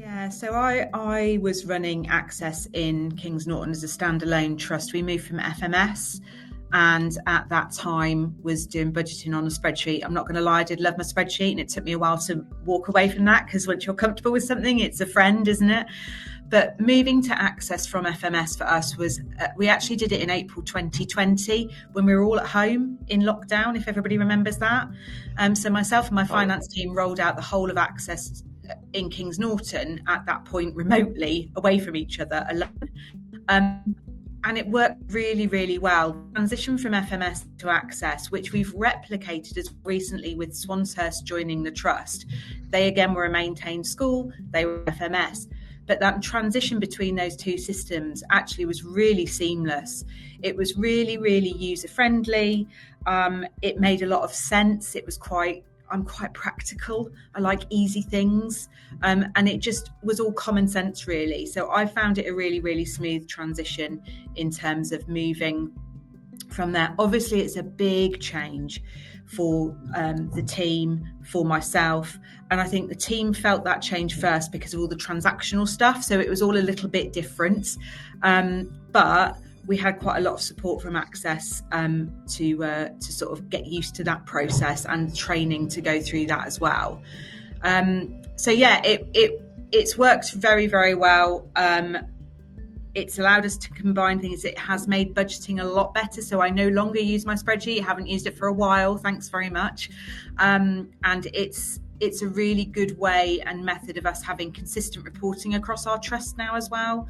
Yeah, so I was running Access in Kings Norton as a standalone trust. We moved from FMS, and at that time was doing budgeting on a spreadsheet. I'm not going to lie, I did love my spreadsheet, and it took me a while to walk away from that, because once you're comfortable with something, it's a friend, isn't it? But moving to Access from FMS for us was, we actually did it in April 2020 when we were all at home in lockdown, if everybody remembers that. So myself and my finance team rolled out the whole of Access in Kings Norton at that point remotely, away from each other, alone. And it worked really, really well. Transition from FMS to Access, which we've replicated as recently with Swanshurst joining the trust. They again were a maintained school, they were FMS. But that transition between those two systems actually was really seamless. It was really, really user-friendly. It made a lot of sense. I'm quite practical. I like easy things. And it just was all common sense, really. So I found it a really, really smooth transition in terms of moving from there. Obviously, it's a big change for the team, for myself. And I think the team felt that change first because of all the transactional stuff. So it was all a little bit different. But we had quite a lot of support from Access to sort of get used to that process, and training to go through that as well. So yeah, it's worked very, very well. It's allowed us to combine things. It has made budgeting a lot better. So I no longer use my spreadsheet. I haven't used it for a while. Thanks very much. And it's a really good way and method of us having consistent reporting across our trust now as well.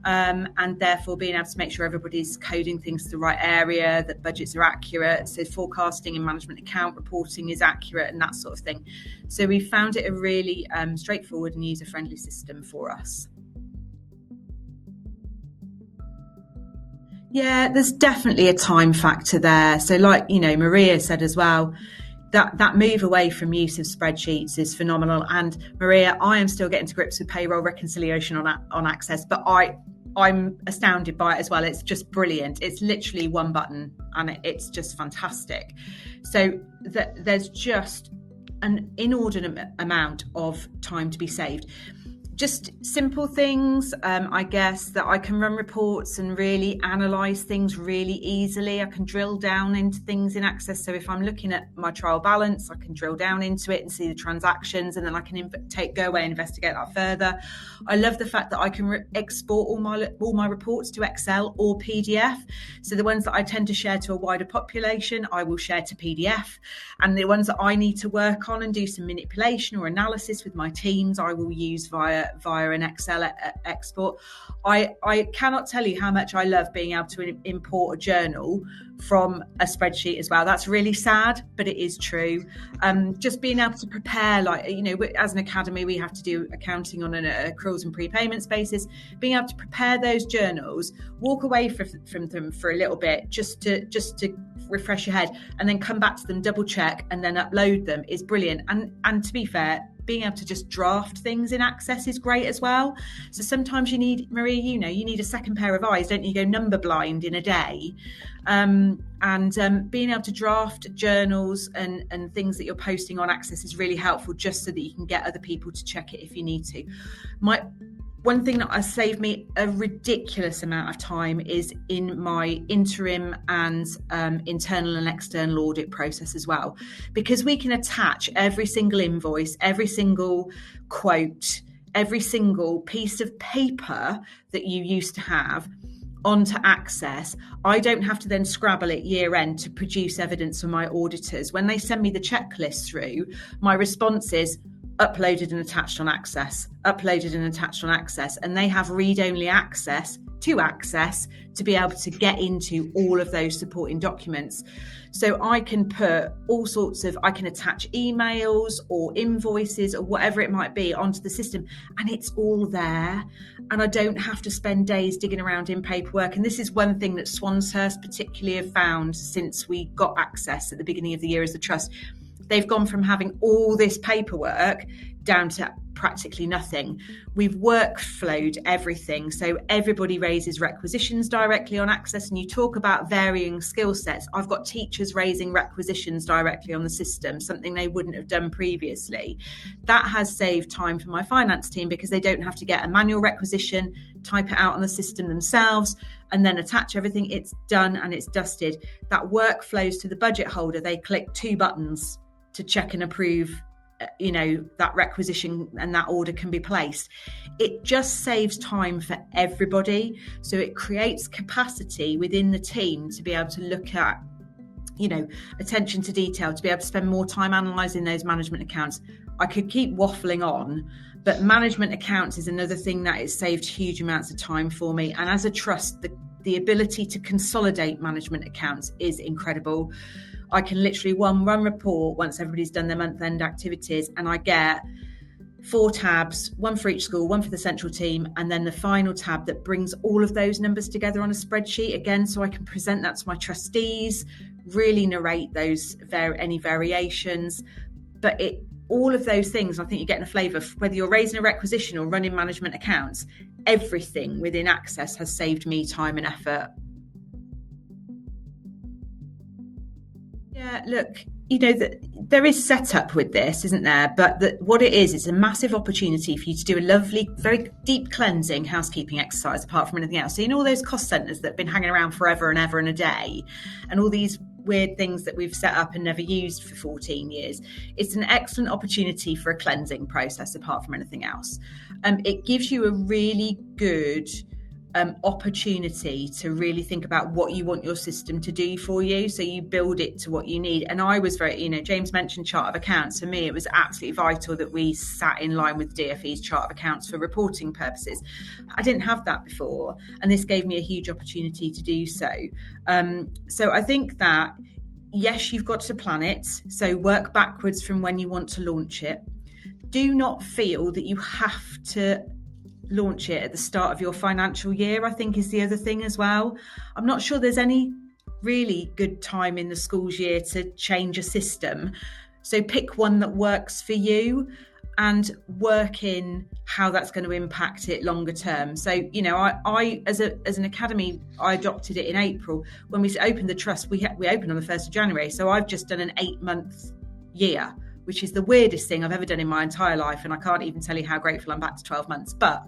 And therefore being able to make sure everybody's coding things to the right area, that budgets are accurate. So forecasting and management account reporting is accurate and that sort of thing. So we found it a really straightforward and user-friendly system for us. Yeah, there's definitely a time factor there. So like, Maria said as well, that move away from use of spreadsheets is phenomenal. And Maria, I am still getting to grips with payroll reconciliation on Access, but I'm astounded by it as well. It's just brilliant. It's literally one button and it's just fantastic. So there's just an inordinate amount of time to be saved. Just simple things, I guess, that I can run reports and really analyse things really easily. I can drill down into things in Access. So if I'm looking at my trial balance, I can drill down into it and see the transactions, and then I can go away and investigate that further. I love the fact that I can export all my reports to Excel or PDF. So the ones that I tend to share to a wider population, I will share to PDF. And the ones that I need to work on and do some manipulation or analysis with my teams, I will use via an Excel export. I cannot tell you how much I love being able to import a journal from a spreadsheet as well. That's really sad, but it is true. Just being able to prepare, as an academy, we have to do accounting on an accruals and prepayments basis. Being able to prepare those journals, walk away from them for a little bit, just to refresh your head, and then come back to them, double check, and then upload them is brilliant. And to be fair, being able to just draft things in Access is great as well. So sometimes you need, Maria, you need a second pair of eyes, don't you? You go number blind in a day. And being able to draft journals and things that you're posting on Access is really helpful, just so that you can get other people to check it if you need to. One thing that has saved me a ridiculous amount of time is in my interim and internal and external audit process as well, because we can attach every single invoice, every single quote, every single piece of paper that you used to have onto Access. I don't have to then scrabble at year end to produce evidence for my auditors. When they send me the checklist through, my response is uploaded and attached on Access, uploaded and attached on Access, and they have read-only access to Access to be able to get into all of those supporting documents. So I can put I can attach emails or invoices or whatever it might be onto the system, and it's all there. And I don't have to spend days digging around in paperwork. And this is one thing that Swanshurst particularly have found since we got Access at the beginning of the year as the trust. They've gone from having all this paperwork down to practically nothing. We've workflowed everything. So everybody raises requisitions directly on Access, and you talk about varying skill sets. I've got teachers raising requisitions directly on the system, something they wouldn't have done previously. That has saved time for my finance team because they don't have to get a manual requisition, type it out on the system themselves, and then attach everything. It's done and it's dusted. That work flows to the budget holder. They click 2 buttons to check and approve, that requisition, and that order can be placed. It just saves time for everybody. So it creates capacity within the team to be able to look at, attention to detail, to be able to spend more time analysing those management accounts. I could keep waffling on, but management accounts is another thing that has saved huge amounts of time for me. And as a trust, the ability to consolidate management accounts is incredible. I can literally run report once everybody's done their month-end activities, and I get 4 tabs, 1 for each school, 1 for the central team, and then the final tab that brings all of those numbers together on a spreadsheet again, so I can present that to my trustees, really narrate those any variations. But all of those things, I think you're getting a flavour of whether you're raising a requisition or running management accounts, everything within Access has saved me time and effort. Yeah, look, there is setup with this, isn't there? But what it is, it's a massive opportunity for you to do a lovely, very deep cleansing housekeeping exercise apart from anything else. So all those cost centres that have been hanging around forever and ever and a day, and all these weird things that we've set up and never used for 14 years, it's an excellent opportunity for a cleansing process apart from anything else. It gives you a really good opportunity to really think about what you want your system to do for you, so you build it to what you need. And I was very, James mentioned chart of accounts. For me, it was absolutely vital that we sat in line with DfE's chart of accounts for reporting purposes. I didn't have that before, and this gave me a huge opportunity to do so. So I think that, yes, you've got to plan it, so work backwards from when you want to launch it. Do not feel that you have to launch it at the start of your financial year, I think, is the other thing as well. I'm not sure there's any really good time in the school's year to change a system. So pick one that works for you and work in how that's going to impact it longer term. So, I as an academy, I adopted it in April. When we opened the trust, we opened on the 1st of January. So I've just done an 8-month year, which is the weirdest thing I've ever done in my entire life. And I can't even tell you how grateful I'm back to 12 months. But,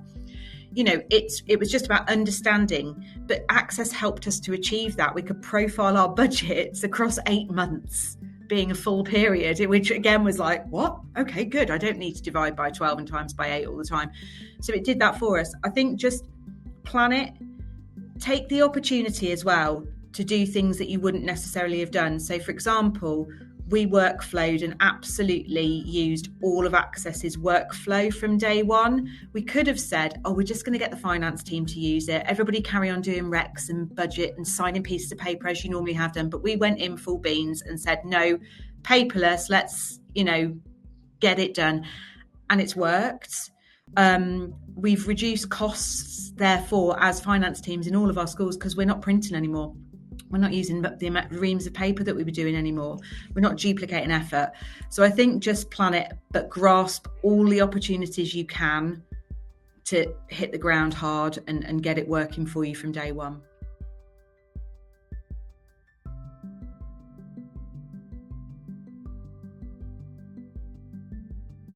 it was just about understanding. But Access helped us to achieve that. We could profile our budgets across 8 months, being a full period, which again was like, what? Okay, good. I don't need to divide by 12 and times by 8 all the time. So it did that for us. I think just plan it. Take the opportunity as well to do things that you wouldn't necessarily have done. So, for example, we workflowed and absolutely used all of Access's workflow from day one. We could have said, we're just going to get the finance team to use it. Everybody carry on doing recs and budget and signing pieces of paper as you normally have done. But we went in full beans and said, no, paperless, let's, get it done. And it's worked. We've reduced costs, therefore, as finance teams in all of our schools, because we're not printing anymore. We're not using the reams of paper that we were doing anymore. We're not duplicating effort. So I think just plan it, but grasp all the opportunities you can to hit the ground hard and get it working for you from day one.